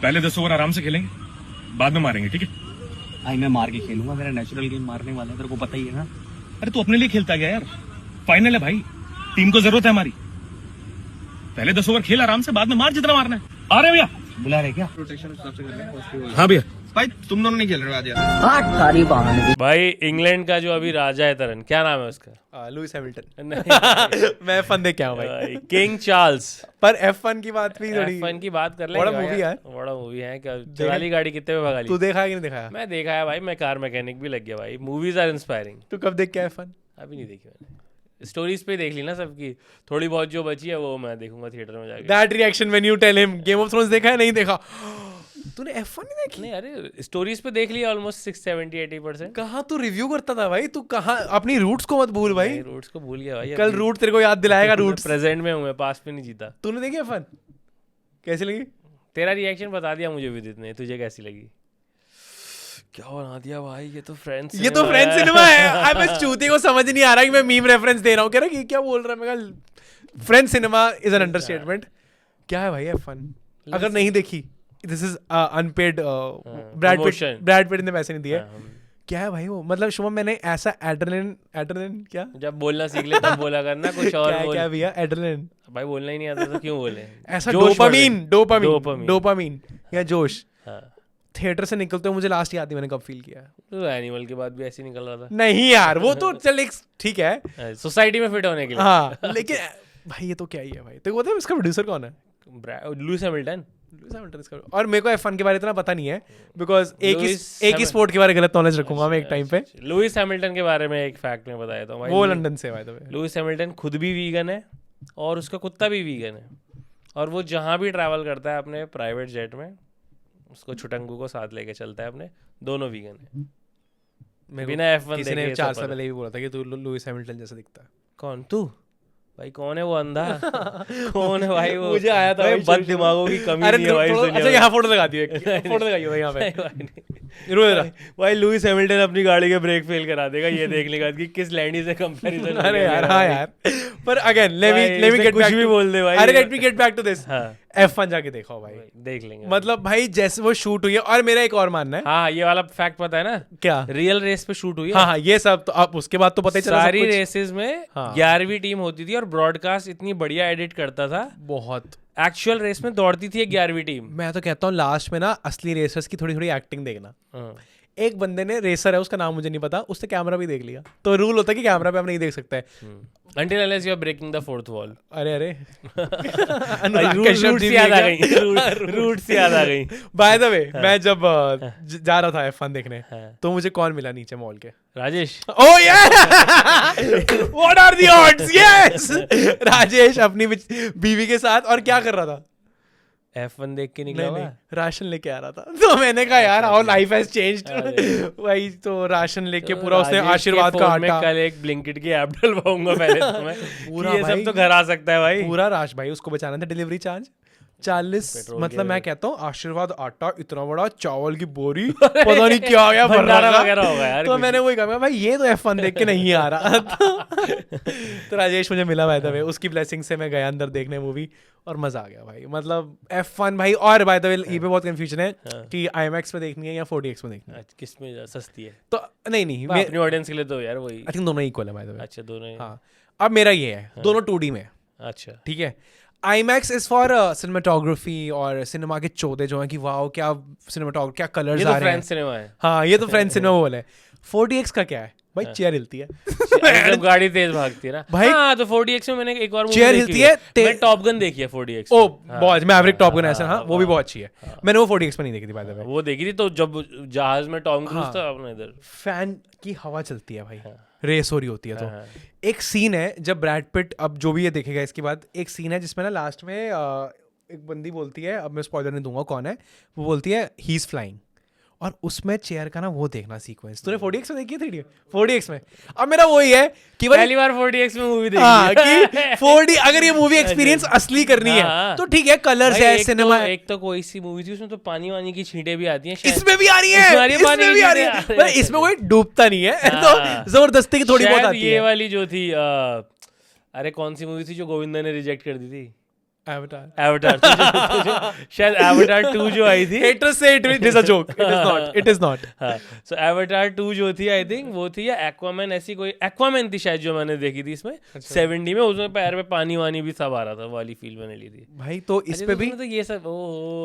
पहले 10 ओवर आराम से खेलेंगे, बाद में मारेंगे, ठीक है? भाई मैं मार के खेलूंगा, मेरा नेचुरल गेम मारने वाला है, तेरे को पता ही है ना। अरे तू अपने लिए खेलता गया यार, फाइनल है भाई, टीम को जरूरत है हमारी। पहले 10 ओवर खेल आराम से, बाद में मार जितना मारना है। आ रहे भैया? बुला रहे क्या? हाँ भैया। भाई तुम दोनों नहीं खेल रहे हो आज यार। भाई इंग्लैंड का जो अभी राजा है तरन, क्या नाम है उसका? Lewis Hamilton. नहीं मैं F1 देख के आया हूं भाई। King Charles. पर F1 की बात भी थोड़ी। F1 की बात कर लेंगे। बड़ा मूवी है। बड़ा मूवी है क्या? चला ली गाड़ी कितने में भगा ली? तू देखा है कि नहीं देखा? मैं देखा है भाई, मैं कार मैकेनिक भी लग गया भाई। Movies are inspiring. तू कब देख के आया F1? अभी नहीं देखी मैंने, स्टोरीज पे देख ली ना सबकी, थोड़ी बहुत जो बची है वो मैं देखूंगा थिएटर में जाके। That reaction when you tell him Game of Thrones देखा है नहीं देखा? तूने F1 नहीं देखी? नहीं अरे स्टोरीज पे देख लिया ऑलमोस्ट 60-70-80%। कहाँ तू रिव्यू करता था भाई? तू कहाँ अपनी रूट्स को मत भूल भाई। रूट्स को भूल गया भाई। कल रूट तेरे को याद दिलाएगा रूट्स। प्रेजेंट में हूँ मैं, पास्ट में नहीं जीता। तूने देखी F1? कैसी लगी? तेरा रिएक्शन बता दिया मुझे विदित ने, तुझे कैसी लगी? क्या बना दिया भाई, ये तो फ्रेंड्स सिनेमा है। अब इस चूती को समझ नहीं आ रहा कि मैं मीम रेफरेंस दे रहा हूँ। कह रहा कि क्या बोल रहा है? मैं कहा friends cinema is an understatement. क्या है भाई F1? अगर नहीं देखी, this is unpaid. Brad Pitt ने पैसे नहीं दिए। क्या है भाई वो? मतलब शुभम मैंने ऐसा एड्रेनलिन क्या जब बोलना सीख ले तब बोला करना, कुछ और बोल। क्या भैया एड्रेनलिन? भाई बोलना ही नहीं आता तो क्यों बोले? ऐसा जोश डोपामीन या जोश। हाँ। थिएटर से निकलते हुए मुझे लास्ट याद ही मैंने कब फील किया। तो एनिमल के बाद भी ऐसे ही निकल रहा था। नहीं यार वो तो चल एक ठीक है सोसाइटी में फिट होने के लिए। हाँ लेकिन भाई ये तो क्या ही है भाई। तो पता है इसका प्रोड्यूसर कौन है? Lewis Hamilton. और मेरे को F1 के बारे इतना पता नहीं है, बिकॉज एक ही स्पोर्ट के बारे में गलत नॉलेज रखूंगा मैं एक टाइम पे। लुइस हैमिल्टन के बारे में एक फैक्ट में बताया था, वो लंदन से है। लुइस हैमिल्टन खुद भी वीगन है और उसका कुत्ता भी वीगन है, और वो जहाँ भी ट्रैवल करता है अपने प्राइवेट जेट में उसको छुटंगू को साथ लेके चलता है अपने। दोनों वीगन है। बिना F1 किसी ने 4 साल पहले भी बोला था कि तू लुइस हैमिल्टन जैसा दिखता है। कौन? तू भाई कौन है वो अंधा? कौन है भाई वो? मुझे आया था बद दिमागों की कमी नहीं है भाई इस दुनिया अच्छा में। यहाँ फोटो लगा दियो, फोटो लगाइए भाई यहाँ पे। रो रहा भाई लुइस हैमिल्टन अपनी गाड़ी के ब्रेक फेल करा देगा ये देखने का कि किस लैंडी से कंपैरिजन। अरे यार हाँ यार। पर अगेन लेट मी गेट कुछ भी बोल दे भाई। अरे let me get back to this. हाँ F1 जाके देखो भाई, देख लेंगे। मतलब भाई जैसे वो शूट हुई है। और मेरा एक और मानना है। हाँ ये वाला फैक्ट पता है ना? क्या? रियल रेस पे शूट हुई है। हाँ ये सब तो अब उसके बाद तो पता ही चला सारी रेसेस में 11वीं टीम होती थी और ब्रॉडकास्ट इतनी बढ़िया एडिट करता था। बहुत एक्चुअल रेस में दौड़ती थी 11वीं टीम। मैं तो कहता हूँ लास्ट में ना असली रेसर्स की थोड़ी थोड़ी एक्टिंग देखना। एक बंदे ने, रेसर है उसका नाम मुझे नहीं पता, उसने कैमरा भी देख लिया। तो रूल होता है कि कैमरा पे हम नहीं देख सकते हैं until unless you are breaking the fourth wall। अरे रूट्स याद आ गई। बाय द वे मैं जब जा रहा था F1 देखने तो मुझे कौन मिला नीचे मॉल के? राजेश। ओह यार what are the odds? Yes Rajesh अपनी बीवी के साथ। और क्या कर रहा था? F1 देख के निकला हुआ? राशन लेके आ रहा था। तो मैंने कहा यार हाउ लाइफ हैज चेंज्ड। भाई तो राशन लेके पूरा उसने आशीर्वाद का आटा। कल एक ब्लिंकिट की ऐप डलवाऊंगा पहले तो मैं। पूरा ये सब तो घर आ सकता है भाई। पूरा राश भाई उसको बचाना था डिलीवरी चार्ज 40। मतलब मैं कहता हूँ आशीर्वाद आटा इतना बड़ा, चावल की बोरी, पता नहीं क्या गया भंडारा वगैरह होगा यार। तो मैंने वही कहा भाई ये तो F1 देख के नहीं आ रहा। तो राजेश मुझे मिला भाई था, उसकी ब्लेसिंग से मैं गया अंदर देखने मूवी और मजा आ गया भाई। मतलब F1 भाई। और बाय द वे ये पे बहुत कंफ्यूजन है कि IMAX पे देखनी है या 4DX में देखनी है। किस में सस्ती है? तो नहीं अपनी ऑडियंस के लिए तो यार वही। आई थिंक दोनों इक्वल है बाय द वे। अच्छा दोनों। हाँ अब मेरा ये है दोनों 2D में। अच्छा ठीक है। IMAX इज फॉर सिनेमाटोग्राफी और सिनेमा के चौदह जो है कि वाओ क्या सिनेमाटोग्राफी, क्या कलर्स आ रहे हैं। सिनेमा है। हाँ ये तो फ्रेंच सिनेमा बोल है। 4DX का क्या है भाई? चेयर हिलती है जब गाड़ी तेज भागती है ना भाई। हाँ तो 4DX में मैंने एक बार चेयर हिलती है। मैं टॉप गन देखी है 4DX। ओ बहुत मैवरिक टॉप गन ऐसा। हाँ वो भी बहुत अच्छी है। मैंने वो 4DX में नहीं देखी थी बाय द वे। वो देखी थी तो जब जहाज में टॉम क्रूज था अपने इधर फैन की हवा चलती है भाई, रेस हो रही होती है। तो एक सीन है जब ब्रैड पिट, अब जो भी ये देखेगा इसके बाद, एक सीन है जिसमें ना लास्ट में एक बंदी बोलती है, अब मैं स्पॉइलर नहीं दूंगा कौन है, वो बोलती है ही इज फ्लाइंग। और उसमें चेयर का ना वो देखना सीक्वेंस तूने 4DX में देखी थी? 4DX में। अब मेरा वही है कि पहली बार 4DX में मूवी देखी। हाँ कि 4D अगर ये मूवी एक्सपीरियंस असली करनी है तो ठीक है कलर्स है सिनेमा। एक तो कोई सी मूवी थी उसमें तो पानी वानी की छींटे भी आती हैं। इसमें भी आ रही है, इसमें भी आ रही है। इसमें कोई डूबता नहीं है तो जबरदस्ती की थोड़ी बहुत आती है। ये वाली जो थी अरे कौन सी मूवी थी जो गोविंदा ने रिजेक्ट कर दी थी? एवटार शायद एवटार 2 जो आई थी Haters say it is a joke. It is not. It is not. हाँ, सो एवटार 2 जो थी आई थिंक वो थी, या एक्वामैन, ऐसी कोई एक्वामैन थी शायद जो मैंने देखी थी इसमें 70 में, उसमें पैर में पानी वानी भी सब आ रहा था, वो वाली फील मैंने ली थी भाई तो इस अच्छा, पे तो भी तूने तो ये सब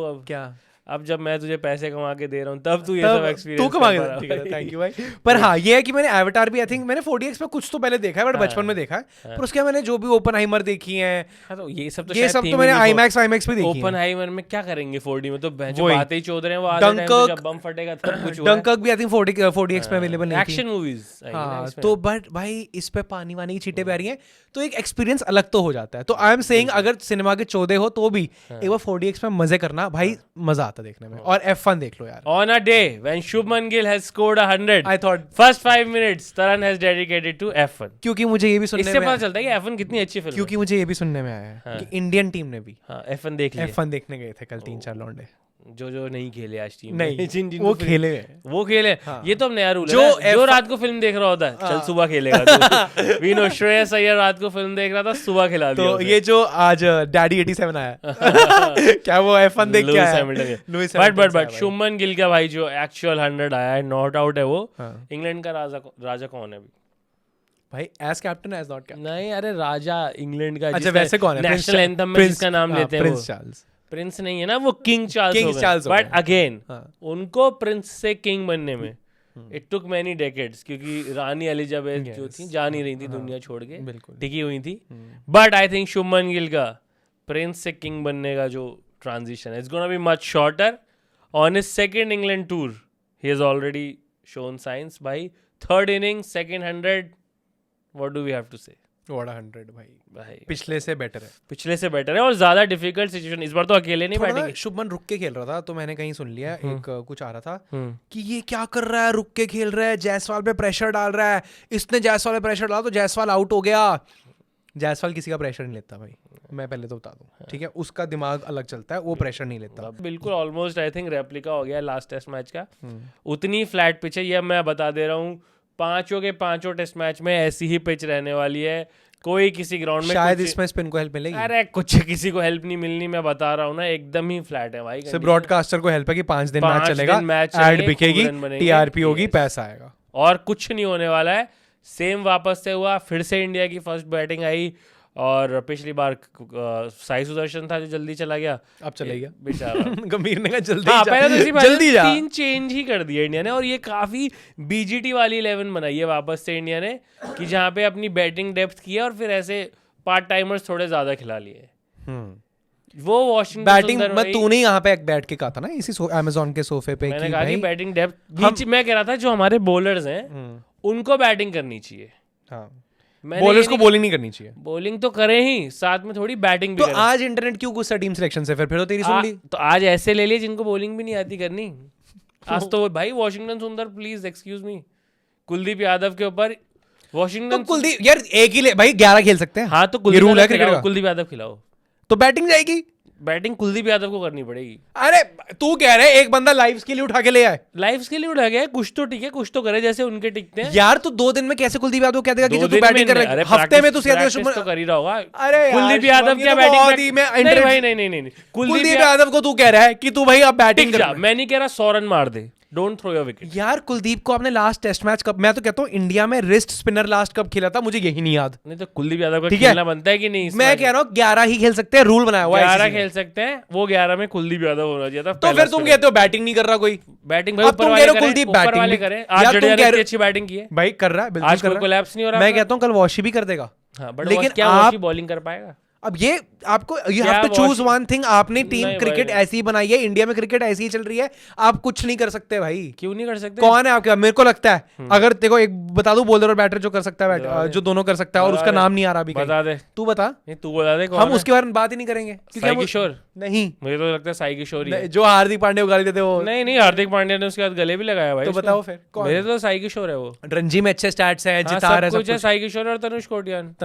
अब क्या अब जब मैं तुझे पैसे कमा के दे रहा हूँ तब तू ये सब तू एक्सपीरियंस कमा के ठीक है, थैंक यू भाई। पर हाँ ये है कि मैंने एवटार भी आई थिंक मैंने 4DX पे कुछ तो पहले देखा है, बट बचपन में देखा है। पर उसके बाद मैंने जो भी ओपनहाइमर देखी है, हाँ, तो ये सब तो ये सब तो मैंने IMAX भी देखी है। ओपनहाइमर में क्या करेंगे 4D में, तो जो वही। बातें ही चोद रहे हैं वो आधे टाइम पे जब बम फटेगा तब कुछ हुआ है। डंकर्क भी आई थिंक 4DX पे अवेलेबल नहीं थी। एक्शन मूवीज हाँ तो बट भाई इस पे पानी वानी की छींटे पे आ रही हैं, तो एक एक्सपीरियंस अलग तो हो जाता है। तो आई एम सेइंग अगर सिनेमा के 14 हो तो भी एक बार 4DX में मजे करना भाई, मजा आता देखने में। और F1 देख लो यार। On a day when Shubman Gill has scored 100, I thought first 5 minutes Taran has dedicated to F1. क्योंकि मुझे ये भी सुनने इससे में पता चलता है कि F1 कितनी अच्छी फिल्म है। क्योंकि मुझे ये भी सुनने में आया है कि इंडियन टीम ने भी हाँ F1 देख लिया। F1 देखने गए थे कल 3-4 लौंडे। जो नहीं खेले आज टीम नहीं जिन वो खेले हैं। वो खेले। ये तो अब नया रूल जो है, जो रात को फिल्म देख रहा होता है चल सुबह खेलेगा तू। वी नो श्रेयस अय्यर रात को फिल्म देख रहा था, सुबह खिला दिया तो ये जो आज डैडी 87 आया क्या वो F1 देख के आया? Lewis Hamilton but Shubman Gill का भाई जो एक्चुअल 100 आया है, नॉट आउट है वो। इंग्लैंड का राजा कौन है अभी भाई? As captain as not captain? नहीं अरे राजा इंग्लैंड का। अच्छा वैसे कौन है? नेशनल एंथम में जिसका नाम लेते हैं वो प्रिंस चार्ल्स। प्रिंस नहीं है ना, वो किंग चार्ल्स हो गए। बट अगेन उनको प्रिंस से किंग बनने में इट टुक मैनी डेकेड्स, क्योंकि रानी एलिजाबेथ जो थी जा नहीं रही थी दुनिया छोड़ के, टिकी हुई थी। But I think Shubman Gill का प्रिंस से किंग बनने का जो ट्रांजिशन है, it's gonna be much shorter. On his second England tour he has already shown signs भाई। Third inning, second 100, what do we have to say? What a 100 भाई पिछले से बेटर है। पिछले से बेटर है और ज्यादा डिफिकल्ट सिचुएशन। इस बार तो अकेले नहीं बैठेंगे। शुभमन रुक के खेल रहा था तो मैंने कहीं सुन लिया एक कुछ आ रहा था कि ये क्या कर रहा है, रुक के खेल रहा है, जायसवाल पे प्रेशर डाल रहा है, इसने जायसवाल पे प्रेशर डाला तो जायसवाल आउट हो गया। जायसवाल किसी का प्रेशर नहीं लेता भाई, मैं पहले तो बता दूं, ठीक है? उसका दिमाग अलग चलता है, वो प्रेशर नहीं लेता। बिल्कुल ऑलमोस्ट आई थिंक रेप्लिका हो गया लास्ट टेस्ट मैच का। उतनी फ्लैट पिच है, ये मैं बता दे रहा हूँ। पांचों के पांचों टेस्ट मैच में ऐसी ही पिच रहने वाली है। कोई किसी ग्राउंड में शायद इसमें स्पिन को हेल्प मिलेगी। अरे कुछ किसी को हेल्प नहीं मिलनी, मैं बता रहा हूँ ना, एकदम ही फ्लैट है भाई। सिर्फ ब्रॉडकास्टर को हेल्प है कि 5 दिन मैच चलेगा, एड बिकेगी, टीआरपी होगी, पैसा आएगा, और कुछ नहीं होने वाला है। सेम वापस से हुआ, फिर से इंडिया की फर्स्ट बैटिंग आई। और पिछली बार साई सुदर्शन था जो जल्दी चला गया, अब चले गया बेचारा। गंभीर ने कहा जल्दी हाँ, जा, पहले तो इसी बार जल्दी जा। 3 चेंज ही कर दिया इंडिया ने, और ये काफी बीजीटी वाली 11 बनाई है वापस से इंडिया ने, कि जहाँ पे अपनी बैटिंग डेप्थ की है और फिर ऐसे पार्ट टाइमर्स थोड़े ज्यादा खिला लिए। वो वॉशिंगटन बैटिंग मत तूने यहाँ पे बैठ के कहा था ना इसी अमेज़न के सोफे पे, मैंने कहा कि बैटिंग डेप्थ मैं कह रहा था जो हमारे बॉलर्स हैं उनको बैटिंग करनी चाहिए। बॉलर्स को बॉलिंग नहीं करनी चाहिए। बॉलिंग तो करें ही, साथ में थोड़ी बैटिंग भी तो करें। आज इंटरनेट क्यों गुस्सा टीम सिलेक्शन से? फिर तो तेरी सुन ली। तो आज ऐसे ले लिए जिनको बॉलिंग भी नहीं आती करनी। आज तो भाई वॉशिंगटन सुंदर, please excuse me, Kuldeep Yadav के ऊपर वॉशिंगटन। तो कुलदीप यार एक ही भाई 11 खेल सकते हैं। हाँ तो कुलदीप यादव खिलाओ, तो बैटिंग जाएगी। बैटिंग कुलदीप यादव को करनी पड़ेगी। अरे तू कह रहे एक बंदा लाइव्स के लिए उठा के ले आए। लाइव्स के लिए उठा गया, कुछ तो ठीक है, कुछ तो करे जैसे उनके टिकते हैं यार। तो 2 दिन में कैसे कुलदीप यादव कह देगा कि जो तू बैटिंग कर रहा है? हफ्ते में तू तो कर ही रहा होगा। अरे कुलदीप यादव क्या बैटिंग? नहीं, कुलदीप यादव को तू कह रहा है कि तू भाई अब बैटिंग कर। मैं नहीं कह रहा 100 रन मार दे, डोंट थ्रो योर विकेट। यार कुलदीप को आपने लास्ट टेस्ट मैच कब, मैं तो कहता हूँ इंडिया में रिस्ट स्पिनर लास्ट कब खेला था, मुझे यही नहीं याद। नहीं तो कुलदीप यादव का खेलना बनता है कि नहीं? मैं कह रहा हूँ 11 ही खेल सकते हैं, रूल बनाया हुआ है 11 खेल सकते हैं, वो 11 में कुलदीप यादव होना चाहिए था। तो फिर तुम कहते हो बैटिंग नहीं कर रहा कोई? बैटिंग भाई ऊपर वाले कुलदीप बैटिंग करें। आज जडेजा ने इतनी अच्छी बैटिंग की है भाई, कर रहा है बिल्कुल, आज कोई कोलैप्स नहीं हो रहा। मैं कहता हूँ कल वॉशी भी कर देगा। हाँ, बट लेकिन क्या वॉशी बॉलिंग कर पाएगा? अब ये आपको you have to choose one thing. आपने टीम क्रिकेट ऐसी बनाई है, इंडिया में क्रिकेट ऐसी ही चल रही है, आप कुछ नहीं कर सकते भाई। क्यों नहीं कर सकते? कौन है आपके? मेरे को लगता है अगर देखो एक बता दूं बॉलर और बैटर जो कर सकता है, जो दोनों कर सकता है, और उसका नाम नहीं आ रहा अभी। बता दे, तू बता। नहीं तू बता दे। हम उसके बारे में बात ही नहीं करेंगे। साई किशोर? नहीं, मुझे तो लगता है साई किशोर ही जो हार्दिक पांड्या को गाली देते वो। नहीं, हार्दिक पांड्या ने उसके बाद गले भी लगाया भाई। तो बताओ फिर कौन? मेरे तो साई किशोर है। वो रणजी में अच्छे स्टैट्स हैं, जिता रहा है साई किशोर और तनुष कोटियान।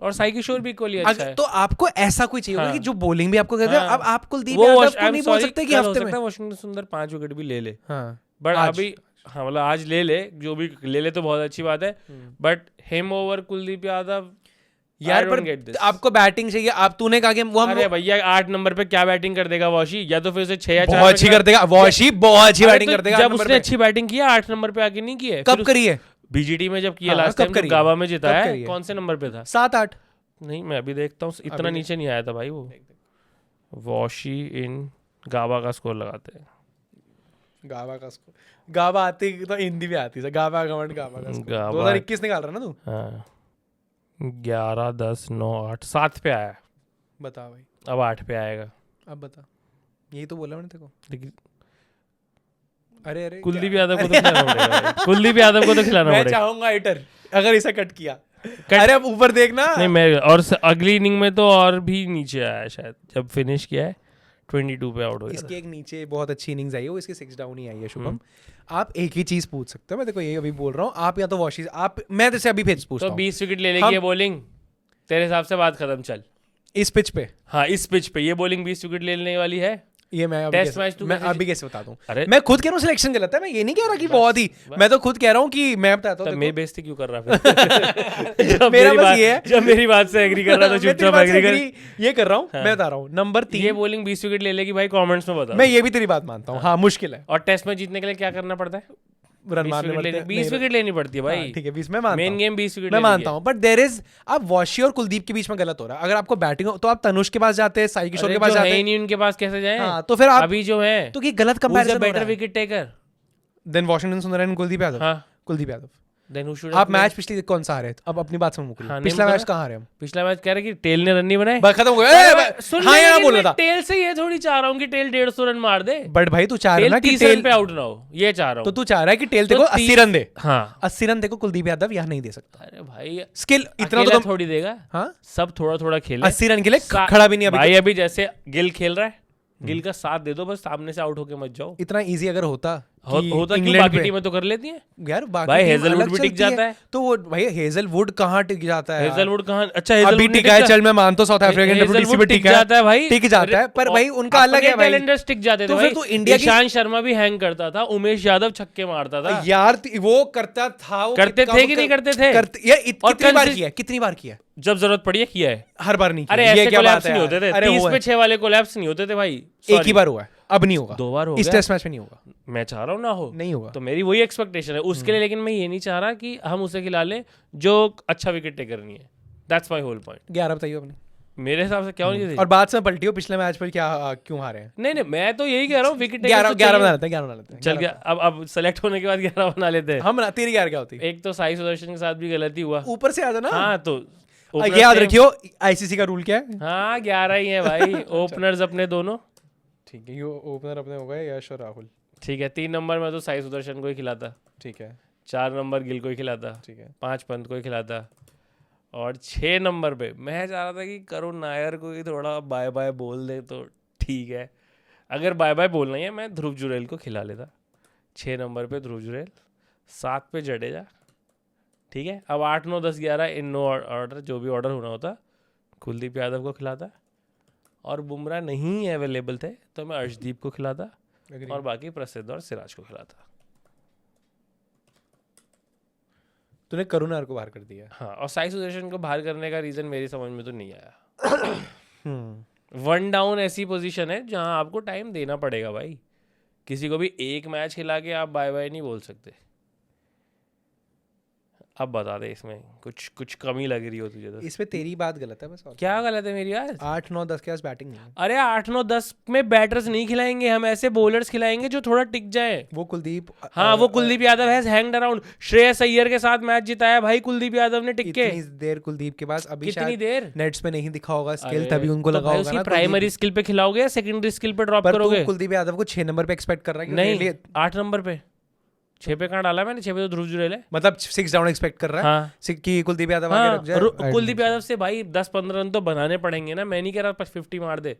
और साई किशोर भी इक्वली अच्छा है। तो आपको ऐसा कोई चाहिए होगा कि जो बॉलिंग भी आपको करते हैं। अब आप कुलदीप यादव को नहीं बोल सकते कि हफ्ते में वॉशिंगटन सुंदर 5 विकेट भी ले ले। बट अभी हाँ मतलब आज ले ले, जो भी ले ले तो बहुत अच्छी बात है, but him over Kuldeep Yadav यार don't पर get this. आपको बैटिंग चाहिए, आप तूने कहा कि वो हम अरे भैया 8 नंबर पे क्या बैटिंग कर देगा वॉशी, या तो फिर उसे 6 या 4 बहुत अच्छी कर देगा वॉशी, बहुत अच्छी अरे बैटिंग तो कर देगा जब 8 नंबर उसने पे। अच्छी बैटिंग किया 8 नंबर पे आके नहीं की है। कब करी है? बीजीटी में जब किया हाँ, लास्ट कब टाइम तो करी है? गावा में जिताया कब है। करी है? कौन से नंबर पे था? 7-8। नहीं मैं अभी देखता हूँ, इतना अभी नीचे नहीं आया था भाई वो। वॉशी इन गावा का स्कोर लगाते हैं। गावा का स्कोर, गावा आती तो हिंदी भी आती है, गावा गवर्नमेंट गावा का स्कोर। गावा। 2021 निकाल रहा ना तू? हाँ 11 10 9 8 7 पे आया, बता भाई, अब 8 पे आएगा। अब बता, यही तो बोला मैंने तेरे को। लेकिन अरे अरे कुलदीप यादव को तो खिलाना पड़ेगा भाई। कुलदीप यादव को तो खिलाना मैं पड़ेगा। चाहूंगा हिटर अगर इसे कट किया। अरे अब ऊपर देखना। नहीं मैं और अगली इनिंग में तो और भी नीचे आया शायद, जब फिनिश किया है 22 पे आउट हो गया इसकी एक नीचे बहुत अच्छी इनिंग्स आई है, वो इसकी 6 डाउन ही आई है शुभम। आप एक ही चीज पूछ सकते हो, मैं देखो यही अभी बोल रहा हूँ, आप या तो वॉशी, आप, मैं जैसे अभी फिर पूछता तो हूँ 20 विकेट ले लेगी ये बॉलिंग तेरे हिसाब से, बात खत्म चल। इस पिच पे। हाँ इस पिच पे ये बॉलिंग 20 विकेट लेने वाली है। ये मैं अभी टेस्ट कैसे, मैच तू मैं कैसे अभी कैसे बता दूं? अरे मैं खुद कह रहा हूँ सिलेक्शन गलत है, मैं ये नहीं कह रहा कि बहुत ही, मैं तो खुद कह रहा हूँ कि मैं बताता हूँ तब देखो। मेरी बेइज्जती क्यों कर रहा फिर? जब मेरा मेरी बस बात- ये है। जब मेरी बात से एग्री कर रहा था मैं तेरी चुपचाप बात से एग्री कर। agree ये कर रहा हूँ, मैं बता रहा हूँ नंबर 3। ये बॉलिंग 20 विकेट ले लेगी भाई, कमेंट्स में बता। मैं ये भी तेरी बात मानता हूँ, हाँ मुश्किल है, और टेस्ट में जीतने के लिए क्या करना पड़ता है? रन 20 मारने विकेट पड़ते लेनी हैं। 20 विकेट लेनी पड़ती है हाँ, भाई। ठीक है 20 मैं मानता मेन हूँ, गेम 20 विकेट मैं मानता हूँ, बट देयर इज, आप वॉशी और कुलदीप के बीच में गलत हो रहा है। अगर आपको बैटिंग हो तो आप तनुष के पास जाते हैं, साई किशोर के पास जाते हैं, नहीं उनके पास कैसे जाए? हाँ, तो फिर आप अभी जो है तो ये गलत comparison better wicket taker than Washington Sundar and Kuldeep Yadav. हाँ Kuldeep Yadav. Then who should आप मैच पिछली कौन सा हारे? अब अपनी बात से मुकर हाँ, नहीं पिछला मुकर मैच रहा। कहाँ हारे हम? पिछला मैच कह रहे कि टेल ने रन नहीं बनाए। बस खत्म हो गया। सुन हाँ ले, यार लेकिन बोल मैं रहा था, टेल से ये थोड़ी चाह रहा हूँ कि टेल 150 रन मार दे। बट भाई तू चाह रहा है टेल ना कि 30 रन टेल, पे आउट ना हो, ये चाह रहा तो हूँ। तू चाह रहा है कि टेल तो तेको 80 रन दे। हाँ 80 रन देखो कुलदीप यादव यहाँ नहीं दे सकता। अरे भाई स्किल इतना अकेला तो थोड़ी देगा, हाँ सब थोड़ा थोड़ा खेले। 80 रन के लिए खड़ा भी नहीं अभी भाई अभी जैसे गिल खेल रहा है, गिल का साथ दे दो बस, सामने से आउट होके मत जाओ। इतना इजी अगर होता कि होता क्यों? इंग्लैंड बाकी पे- टीमें तो कर लेती हैं यार बाकी भाई, टीम हेजलवुड अलग भी टिक चलती जाता है। तो वो भाई हेजलवुड कहाँ टिक जाता है यार? हेजलवुड कहाँ? अच्छा अभी हेजलवुड टिका है, चल मैं मानता हूँ साउथ अफ्रीकन हेजलवुड डब्ल्यूटीसी पे टिक टिका जाता है भाई, टिक जाता है, पर भाई उनका अलग है भाई। कैलेंडर्स टिक जाते थे तो भाई। फिर तू इंडिया की- ईशांत शर्मा भी हैंग करता था, उमेश यादव छक्के मारता था। यार वो करता था, वो करते कब थे कि नहीं करते थे? यार और कितनी बार consist- किया है? कितनी बार किया है? जब जरूरत पड़ी है किया है। हर बार नहीं अरे किया। ये ऐसे क्या बात कोलैप्स है नहीं यार? होते थे, अरे 30 वो पे है। 6 वाले कोलैप्स नहीं होते थे भाई। एक ही Sorry। बार हुआ है, अब नहीं होगा। 2 बार हो इस गया। टेस्ट मैच में नहीं होगा, मैं चाह रहा हूँ ना हो, नहीं होगा। तो मेरी वही एक्सपेक्टेशन है उसके लिए, लेकिन मैं ये नहीं चाह रहा कि हम उसे खिला लें जो अच्छा विकेट टेकर नहीं है। That's my whole point. 11 बताइए अपने। मेरे हिसाब से क्या होनी चाहिए? और बात से पलटी हो पिछले मैच पर क्या क्यों हारे हैं? नहीं मैं तो यही कह रहा हूँ विकेट 11 बना लेते हैं, 11 बना लेते हैं। चल गया। अब सेलेक्ट होने के बाद 11 बना लेते हैं। हम तेरी 11 क्या होती? एक तो साई सुदर्शन के साथ भी गलती हुआ। ऊपर से आ जाना। हाँ तो ये याद रखियो, आईसीसी का रूल क्या है? हाँ 11 ही है भाई। ओपनर्स अपने दोनों ठीक है, ये ओपनर अपने हो गए यश और राहुल। ठीक है। 3 नंबर में तो साई सुदर्शन को ही खिलाता, ठीक है 4 नंबर गिल को ही खिलाता, ठीक है 5 पंत को ही खिलाता, और 6 नंबर पे मैं चाह रहा था कि करुण नायर को ही थोड़ा बाय बाय बोल दे तो ठीक है। अगर बाय बाय बोलना ही है मैं ध्रुव जुरेल को खिला लेता। 6 नंबर पे ध्रुव जुरेल, 7 पे जडेजा, ठीक है। अब 8 9 10 11 इन नो ऑर्डर, जो भी ऑर्डर होना होता, कुलदीप यादव को खिलाता, और बुमराह नहीं अवेलेबल थे तो मैं अर्शदीप को खिलाता, और बाकी प्रसिद्ध और सिराज को खिलाता। तूने करुण नायर को बाहर कर दिया। हाँ, और साई सुदर्शन को बाहर करने का रीजन मेरी समझ में तो नहीं आया। 1 डाउन ऐसी पोजीशन है जहां आपको टाइम देना पड़ेगा भाई। किसी को भी एक मैच खिला के आप बाय बाय नहीं बोल सकते। अब बता दे, इसमें कुछ कमी लग रही हो तुझे तो? इसमें तेरी बात गलत है बस। और क्या गलत है मेरी यार? 8 9 10 के पास बैटिंग नहीं है। अरे 8 9 10 में बैटर्स नहीं खिलाएंगे हम, ऐसे बॉलर्स खिलाएंगे जो थोड़ा टिक जाए। वो कुलदीप, हाँ वो Kuldeep Yadav has hanged around. Shreyas Iyer के साथ मैच जिताया भाई कुलदीप यादव ने टिक के। इतनी देर कुलदीप के पास अभी कितनी शायद देर? नेट्स पे नहीं दिखा होगा स्किल, अरे, तभी उनको तो लगा भाई होगा उसकी ना प्राइमरी स्किल पे खिलाओगे या सेकेंडरी स्किल पे ड्रॉप पर करोगे? तू कुलदीप यादव को 6 नंबर पे एक्सपेक्ट कर रहा है कि नहीं really- 8 नंबर पे, 6 पे कहाँ डाला मैंने? 6 पे तो ध्रुव जुरेल है। मतलब 6 डाउन एक्सपेक्ट कर रहा है। हाँ कि कुलदीप यादव आगे रख जाए। हाँ, कुलदीप यादव से भाई 10-15 रन तो बनाने पड़ेंगे ना। मैं नहीं कह रहा 50 मार दे,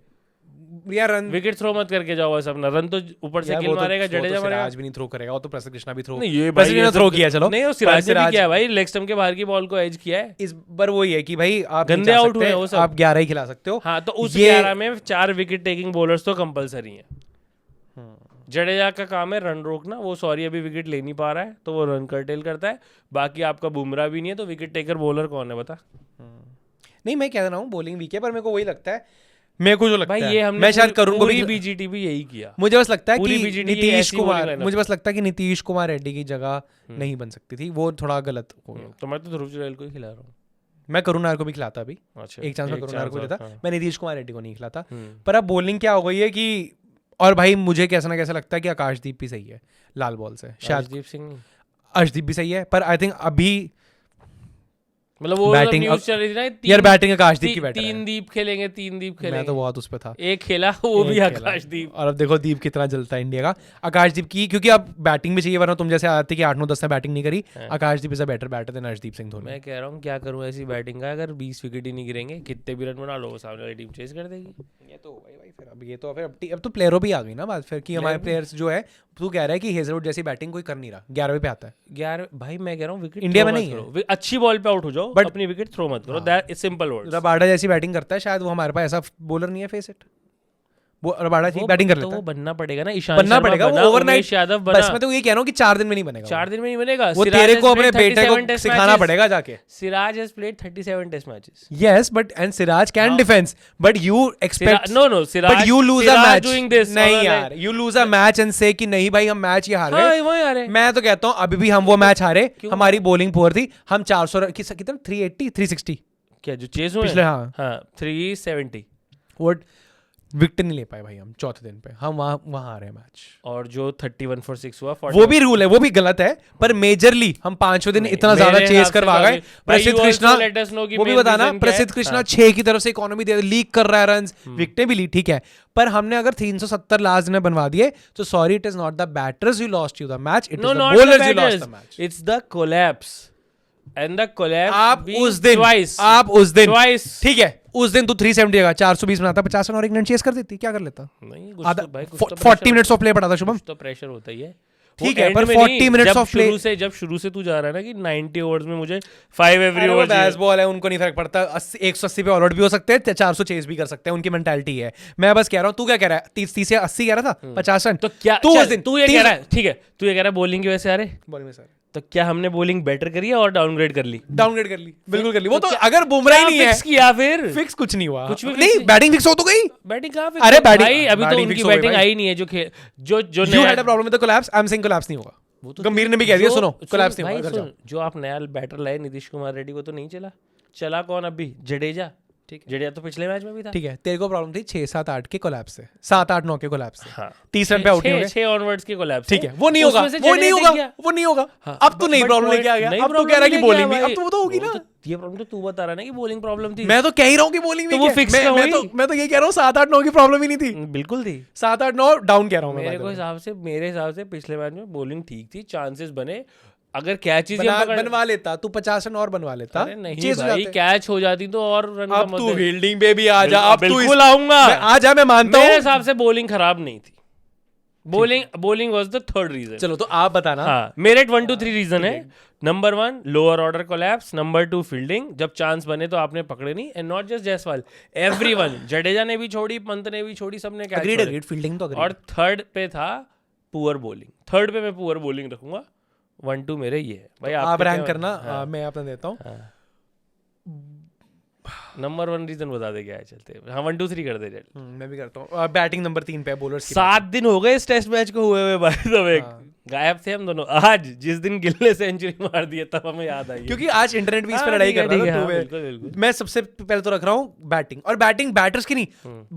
यार रन विकेट थ्रो मत करके जाओ बस अपना। रन तो ऊपर से गिल मारेगा, जडेजा मारेगा। आज भी नहीं थ्रो करेगा, वो तो प्रसिद्ध कृष्णा भी थ्रो। नहीं ये प्रसिद्ध भाई ने थ्रो किया, चलो नहीं, वो सिराज ने भी किया भाई, लेग स्टंप के बाहर की बॉल को एज किया है। इस बार वही है कि भाई आप गंदे नहीं जा आउट हुए सकते, वो सब। आप 11 ही खिला सकते हो। हाँ तो उस ये- 11 में 4 विकेट टेकिंग बॉलर्स तो कंपलसरी हैं। जडेजा का काम है रन रोकना, वो सॉरी अभी विकेट ले नहीं पा रहा है तो वो रन कर्टेल करता है। बाकी आपका बुमराह भी नहीं है, तो विकेट टेकर बॉलर कौन है बता? नहीं मैं कह रहा हूँ बॉलिंग वीक है, पर मेरे को वही लगता है, मेरे को जो लगता भाई है ये हमने मैं शायद करूँ को पूरी भी, बीजीटी भी यही किया। मुझे बस लगता है पूरी कि BGT की नीतीश ऐसी bowling कुमार, lineup मुझे बस लगता है कि नीतीश कुमार रेड्डी की जगह नहीं बन सकती थी, वो थोड़ा गलत हो गया। तो मैं तो ध्रुव जुरैल को ही खिला रहा हूँ। मैं करुण नायर को भी खिलाता अभी, अच्छा, एक चांस में करुण नायर को देता, हाँ। मैं नीतीश कुमार रेड्डी को नहीं खिलाता। हम्म। पर अब बॉलिंग क्या हो गई है कि, और भाई मुझे कैसा ना कैसा लगता है कि आकाशदीप भी सही है लाल बॉल से, शायद अर्शदीप सिंह नहीं। अर्शदीप भी सही है, पर आई थिंक अभी मतलब वो Batting न्यूज़ अब- चल रही थी ना, यार बैटिंग आकाशदीप की बेटर तीन है, दीप खेलेंगे, 3 दीप मैं तो खेलेंगे। बहुत उस पे था। एक खेला वो भी एक खेला। आकाशदीप। और अब देखो दीप कितना जलता है इंडिया का, आकाशदीप की, क्योंकि अब बैटिंग भी चाहिए, वरना तुम जैसे आते कि 8-9-10 ने बैटिंग नहीं करी, Akashdeep is a better batter than Arshdeep Singh Dhoni. मैं कह रहा हूँ क्या करूँ ऐसी बैटिंग का, अगर 20 विकेट ही नहीं गिरेंगे, कितने भी रन बना लो, सामने वाली टीम चेस कर देगी। ये तो भाई भाई फिर अब ये तो फिर अब तो प्लेयरों भी आ गई ना बात फिर कि हमारे प्लेयर्स जो है, तू कह रहा है कि हेजलवुड जैसी बैटिंग कोई कर नहीं रहा, 11वें पे आता है। 11 भाई मैं कह रहा हूँ विकेट इंडिया में नहीं है। अच्छी बॉल पे आउट हो जाओ, But- अपनी विकेट थ्रो मत करो, that is simple words. Rabada जैसी बैटिंग करता है, शायद वो हमारे पास ऐसा बॉलर नहीं है, फेस इट, वो रबाडा ठीक बैटिंग कर तो लेता वो है, बनना पड़ेगा ना, ईशान बनना शर्मा पड़ेगा, बना, वो ओवरनाइट उमेश यादव बना। बस मैं तो ये कह रहा हूँ कि 4 दिन में नहीं बनेगा 4 दिन में नहीं बनेगा। वो सिराज तेरे has को अपने played बेटे 37 को test सिखाना matches. पड़ेगा जाके। Siraj has played 37 test matches. Yes, but and Siraj can defense, but you expect No, Siraj, but you lose a Siraj match doing this, नहीं और यार, you lose a match and say कि नहीं भाई हम मैच ये हार हाँ गए। वही आ रहे। मैं तो कहता हूँ अभी भी हम वो मैच हारे, हमारी बॉलिंग पुअर थी, हम 400 कितना 380 360 क्या जो चेस हुए पिछले, हैं? हाँ। हाँ 370। वो विकेट नहीं ले पाए भाई हम चौथे दिन पे, हम वहां हारे मैच। और जो 31 for 6 हुआ, वो भी रूल है, वो भी गलत है, पर मेजरली हम 5वें दिन इतना ज्यादा मेरे चेस हिसाब से करवा तो गए। अभी- भाई, प्रसिद्ध you Krishna, also let us know कि वो भी main बताना, reason क्या है? प्रसिद्ध कृष्णा हाँ। 6 की तरफ से इकोनॉमी दे लीक कर रहा है रन्स, विकेटें भी ली, ठीक है, पर हमने अगर 370 लास्ट ने बनवा दिए तो sorry, it is not the batters you lost you the match, it is No, the not the bowlers you lost the batters. Match. It's the collapse. And the collapse आप being उस दिन twice. आप उस दिन Twice. ठीक है, उस दिन तू 370 जगह 420 बनाता, 50 रन और 1 रन चेस कर देती, क्या कर लेता? नहीं कुछ आधा तो भाई, कुछ तो 40 pressure मिनट्स ऑफ प्ले पड़ा था शुभम, कुछ तो प्रेशर होता ही है। ठीक वो है, end पर में 40 नहीं, minutes जब of play- जब शुरू से तू जा रहा है ना कि 90 ओवर्स में मुझे 5 एवरी अरे वो ओवर बैस बॉल है, उनको नहीं फर्क पड़ता, 180 पे ऑल आउट भी हो सकते हैं, 400 चेस भी कर सकते हैं, उनकी मेंटालिटी है। मैं बस कह रहा हूँ, तू क्या कह रहा है, 30 या 80 कह रहा था, 50 रन, तो क्या तू चल, उस दिन तू ये कह रहा है, ठीक है, तू ये कह रहा है बॉलिंग की वजह से आ रहे, बॉलिंग में सर तो क्या हमने बॉलिंग बेटर करी है और डाउनग्रेड कर ली? डाउनग्रेड कर ली, बिल्कुल कर ली। वो तो अगर बुमराह ही नहीं है, फिक्स किया फिर फिक्स कुछ नहीं हुआ, कुछ भी नहीं fix- बैटिंग फिक्स हो तो गई। बैटिंग कहाँ अरे fix? batting- भाई अभी तो batting उनकी fix हो गई बैटिंग भाई। आई नहीं है, जो जो यू नया- had a problem with the collapse, I am saying collapse नहीं होगा, वो तो गंभीर ने भी कह दिया, सुनो कोलैप्स नहीं भाई होगा, इधर सुन, जाओ। जो आप नया बैटर लाए नीतीश कुमार रेड्डी, को तो नहीं चला कौन अभी? जडेजा। ठीक है। जडेजा तो पिछले मैच में भी था। ठीक है, तेरे को प्रॉब्लम थी 6, 7, 8 के कोलैप्स से, 7, 8, 9 के कोलैप्स से, हाँ 30 रन पे आउट नहीं हो गए, 6 ऑनवर्ड्स के कोलैप्स। ठीक है, वो नहीं होगा, वो नहीं होगा, वो नहीं होगा। अब तो नई प्रॉब्लम लेके आ गया, अब तो कह रहा है कि बॉलिंग नहीं, अब तो वो तो होगी ना। ये प्रॉब्लम तो तू बता रहा है ना कि बॉलिंग प्रॉब्लम थी। मैं तो कह ही रहा हूँ कि बॉलिंग तो नहीं वो fix है, कहाँ मैं तो ये कह रहा हूँ 7, 8, 9 की प्रॉब्लम ही नहीं थी, बिल्कुल थी। 7, 8, 9 डाउन कह रहा हूँ मैं, मेरे हिसाब से पिछले मैच में बॉलिंग ठीक थी, चांसेस बने, अगर कैच बनवा लेता तू 50 रन और बनवा लेता, अरे नहीं चेस हो भाई, जाते। कैच हो जाती तो और रन अब तू फील्डिंग पे भी आ जा, अब तू बिल्कुल आऊंगा, आ जा, मैं मानता मेरे हूँ। हिसाब से बॉलिंग खराब नहीं थी, bowling was the third reason. चलो तो आप बताना। हाँ, मेरे 1 2 3 रीजन है। Number 1 lower order collapse, number 2 fielding, जब चांस बने तो आपने पकड़े नहीं, and not just Jaiswal, everyone, Jadeja ने भी छोड़ी, पंत ने भी छोड़ी, सबने कैच अग्रीड छोड़े। अग्रीड, फील्डिंग तो अग्रीड। और थर्ड पे था पुअर बॉलिंग, थर्ड पे मैं पुअर बॉलिंग रखूंगा, 1 2 मेरे ये है भाई। आप रैंक क्या- करना, हाँ, मैं अपना देता हूँ। नंबर 1 रीजन बता दे क्या है, चलते हाँ 1 2 3 कर दे चल। मैं भी करता हूँ। बैटिंग नंबर 3 पे बॉलर्स की 7 दिन हो गए इस टेस्ट मैच को हुए हुए भाई, सब एक गायब थे हम दोनों। आज जिस दिन गिल ने सेंचुरी मार दी है तब हमें याद आई, क्योंकि आज इंटरनेट भी इस पे हाँ, लड़ाई ठीक है, कर रहा ठीक है, था, हाँ, तो बिल्कुल, बिल्कुल। मैं सबसे पहले तो रख रहा हूँ बैटिंग, और बैटिंग बैटर्स की नहीं,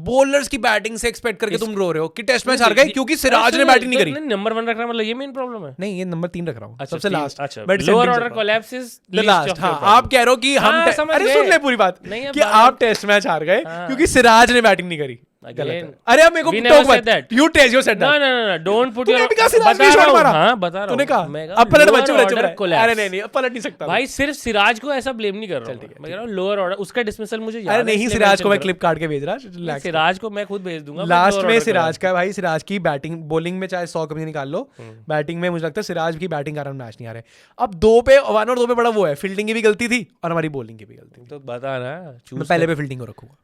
बॉलर्स की बैटिंग से एक्सपेक्ट करके तुम रो रहे हो कि टेस्ट मैच हार गए क्योंकि सिराज ने बैटिंग नहीं करी। नंबर 1 रखना मतलब ये मेन प्रॉब्लम है। नहीं, ये नंबर 3 रख रहा हूँ, अच्छा, सबसे तीन- लास्ट। अच्छा, मैं लोअर descending ऑर्डर चल रहा हूँ। कोलैप्स इज लास्ट, हाँ, आप कह रहे हो कि हम हाँ, समझ अरे गए। सुन ले पूरी बात नहीं, अब कि बात- आप टेस्ट मैच हार गए क्योंकि सिराज ने बैटिंग नहीं करी। गलत है। अरे अब मेरे को We never टोक said मत, that. You test your said No, that. no, no, no, don't put तूने your- अभी कहा सिराज बता ने रहा शॉट हूँ, मारा। हाँ, बता रहा तूने हूँ। कहा मैं अब पलट lower मत, चुप रह, चुप order रह। collapse। अरे नहीं, अब पलट नहीं सकता। भाई सिर्फ सिराज को ऐसा ब्लेम नहीं कर रहा हूँ, मैं कह रहा हूँ लोअर ऑर्डर, उसका डिसमिसल मुझे याद अरे है, नहीं, इसलिए सिराज mention को मैं कर क्लिप काट के भेज रहा रहा हूँ। हूँ। सिराज को मैं खुद भेज दूंगा, लास्ट lower में order सिराज collapse। का भाई, सिराज की बैटिंग बॉलिंग में चाहे 100 कभी निकाल लो, बैटिंग में मुझे लगता है सिराज की बैटिंग कारण मैच नहीं आ रहे। अब 2 पे 1 और 2 पे बड़ा वो है, फील्डिंग की भी गलती थी और हमारी बॉलिंग की भी गलती थी। तो बता ना, मैं पहले पे फील्डिंग को रखूंगा,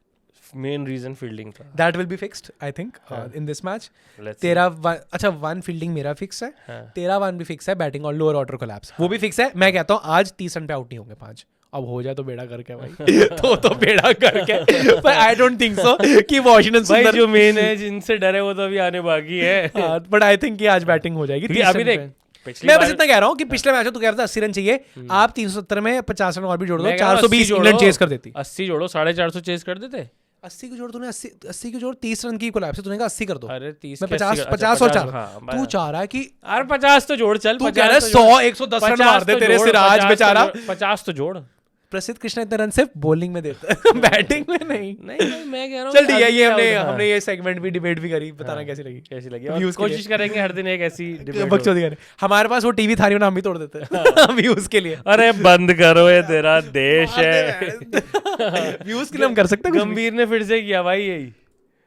मेन रीजन फील्डिंग था। That will be fixed I think in this match. Let's तेरा अच्छा 1 फील्डिंग मेरा फिक्स है, तेरा 1 भी फिक्स है, बैटिंग और लोअर ऑर्डर कोलैप्स वो भी फिक्स है। मैं कहता हूँ आज 30 रन पे आउट नहीं होंगे 5, अब हो जाए तो बेड़ा करके भाई तो बेड़ा करके पर आई डोंट थिंक सो कि वाशिंगटन भाई सुंदर जो मेन है जिनसे डरे वो तो अभी आने बाकी है। बट आई थिंक कि आज बैटिंग हो जाएगी क्योंकि 30 अभी रन देख पे। पिछली मैं बस बार इतना कह रहा हूँ कि पिछले मैच में तू कह रहा था 80 रन चाहिए, आप 370 में 50 रन और भी जोड़ दो, मैं कह रहा हूँ 420 80 इंग्लैंड जोड़ो, चेस कर देती। 80 जोड़ो 450 चेस कर देते। 80 की जोड़ तूने 80 की जोड़ 30 रन की कोलैप्स से तूने कहा 80 कर दो। अरे 30 मैं के 50 80 50 और 4 हाँ, तू चाह रहा है कि अरे 50 तो जोड़ चल, तू कह रहा है 100 110 रन मार दे तेरे सिराज बेचारा। 50 तो जोड़। प्रसिद्ध कृष्णा इतने रन सिर्फ बॉलिंग में देता है बैटिंग में नहीं। नहीं मैं कह रहा हूँ चल ठीक है, ये अभी हमने ये सेगमेंट भी डिबेट भी करी, बताना कैसी लगी। कैसी लगी Views और के लिए। कोशिश करेंगे हर दिन एक ऐसी debate बकचोदी हो। करें, हमारे पास वो टीवी था नहीं, हम भी तोड़ देते हैं व्यूज के लिए। अरे बंद करो, ये तेरा देश है। व्यूज के लिए हम कर सकते हैं कुछ भी। गंभीर ने फिर से किया भाई यही,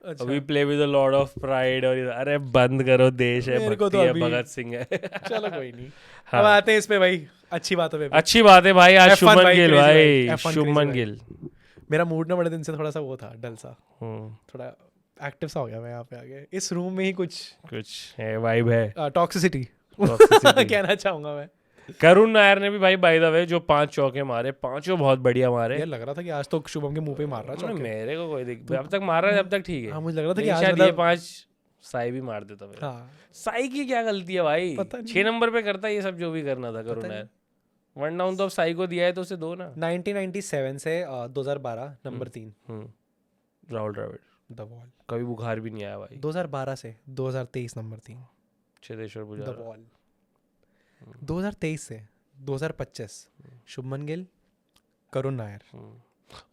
अच्छा। We play with a lord of pride और अरे बंद करो, देश है, मेरे को भक्ति तो है, अभी- भगत सिंह है। चलो कोई नहीं, हाँ। अब आते हैं इस पे भाई अच्छी बातों पे। अच्छी बात है भाई, आज F1 शुभमन भाई, गिल crazy भाई, भाई, F1 शुभमन crazy गिल। मेरा मूड ना बड़े दिन से थोड़ा सा वो था, डल सा, हम्म, थोड़ा एक्टिव सा हो गया मैं यहाँ पे आगे इस रूम में ही कुछ कुछ है, वाइब है, टॉक्सिसिटी toxicity। कहना चाहूंगा मैं। करुण नायर ने भी भाई बाय द वे जो 5 चौके मारे, पांचों बहुत बढ़िया मारे। यार लग रहा था कि आज तो शुभम के मुंह पे ही मार रहा नहीं, चौके। मेरे को कोई दिक्कत, अब तक मार रहा है, अब तक ठीक है। हाँ मुझे लग रहा था कि नहीं, आज शायद ये मतलब 5 साई भी मार देता फिर। हाँ साई की क्या गलती है भाई, पता नहीं। 6 नंबर पे करता है ये सब जो भी करना था करुण नायर। 1 डाउन तो अब साई को दिया है तो उसे दो ना। 1997 से 2012 number 3 Rahul Dravid, the wall. कभी बुखार भी नहीं आया भाई। 2012 से 2023 number 3 Cheteshwar the Pujara. Wall. 2023 से 2025 शुभमन गिल, करुण नायर,